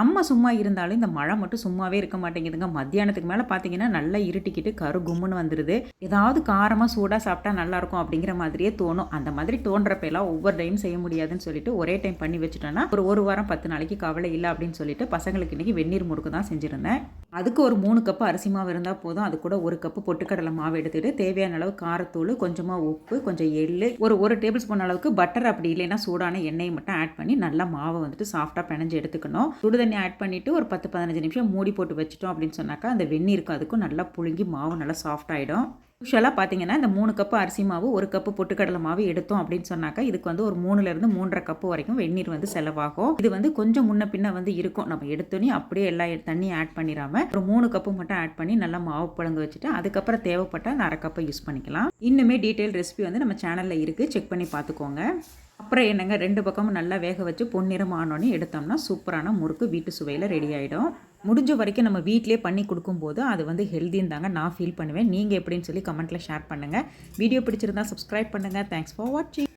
நம்ம சும்மா இருந்தாலும் இந்த மழை மட்டும் சும்மாவே இருக்க மாட்டேங்குதுங்க. மத்தியானத்துக்கு மேலே பார்த்தீங்கன்னா நல்லா இருட்டிக்கிட்டு கரு கும்முன்னு வந்துடுது. ஏதாவது காரமாக சூடாக சாப்பிட்டா நல்லாயிருக்கும் அப்படிங்கிற மாதிரியே தோணும். அந்த மாதிரி தோன்றப்பெல்லாம் ஒவ்வொரு டைம் செய்ய முடியாதுன்னு சொல்லிட்டு ஒரே டைம் பண்ணி வச்சுட்டோன்னா ஒரு வாரம் 10 நாளைக்கு கவலை இல்லை அப்படின்னு சொல்லிட்டு பசங்களுக்கு இன்றைக்கி வெந்நீர் முறுக்கு தான் செஞ்சுருந்தேன். அதுக்கு ஒரு 3 கப்பு அரிசி மாவு இருந்தால் போதும். அது கூட 1 கப்பு பொட்டுக்கடலை மாவு எடுத்துகிட்டு தேவையான அளவு காரத்தூள், கொஞ்சமாக உப்பு, கொஞ்சம் எள்ளு, ஒரு டேபிள் ஸ்பூன் அளவுக்கு பட்டர், அப்படி இல்லைன்னா சூடான எண்ணெயை மட்டும் ஆட் பண்ணி நல்லா மாவை வந்துட்டு சாஃப்டாக பிணைஞ்சு எடுத்துக்கணும். சுடு தண்ணி ஆட் பண்ணிவிட்டு ஒரு 10-15 நிமிஷம் மூடி போட்டு வச்சுட்டோம் அப்படின்னு சொன்னாக்கா அந்த வெந்நீருக்கு அதுக்கும் நல்லா புழுங்கி மாவு நல்லா சாஃப்ட் ஆகிடும். யூஷுவலாக பார்த்தீங்கன்னா இந்த 3 கப்பு அரிசி மாவு 1 கப்பு பொட்டுக்கடலை மாவு எடுத்தோம் அப்படின்னு சொன்னாக்கா இதுக்கு வந்து ஒரு 3லேருந்து 3.5 கப்பு வரைக்கும் வெந்நீர் வந்து செலவாகும். இது வந்து கொஞ்சம் முன்ன பின்ன வந்து இருக்கும். நம்ம எடுத்தோன்னே அப்படியே எல்லா தண்ணி ஆட் பண்ணிடாம ஒரு 3 கப்பு மட்டும் ஆட் பண்ணி நல்லா மாவு புழங்க வச்சுட்டு அதுக்கப்புறம் தேவைப்பட்டால் அந்த 1/2 கப்பை யூஸ் பண்ணிக்கலாம். இன்னுமே டீட்டெயில் ரெசிபி வந்து நம்ம சேனலில் இருக்குது, செக் பண்ணி பார்த்துக்கோங்க. அப்புறம் என்னங்க 2 பக்கமும் நல்லா வேக வச்சு பொன்னிறம் ஆனோடனே எடுத்தோம்னா சூப்பரான முறுக்கு வீட்டு சுவையில் ரெடி ஆகிடும். முடிஞ்ச வரைக்கும் நம்ம வீட்டிலே பண்ணி கொடுக்கும்போது அது வந்து ஹெல்த்தின்னு தாங்க நான் ஃபீல் பண்ணுவேன். நீங்கள் எப்படின்னு சொல்லி கமெண்ட்டில் ஷேர் பண்ணுங்கள். வீடியோ பிடிச்சிருந்தா சப்ஸ்கிரைப் பண்ணுங்கள். தேங்க்ஸ் ஃபார் வாட்சிங்.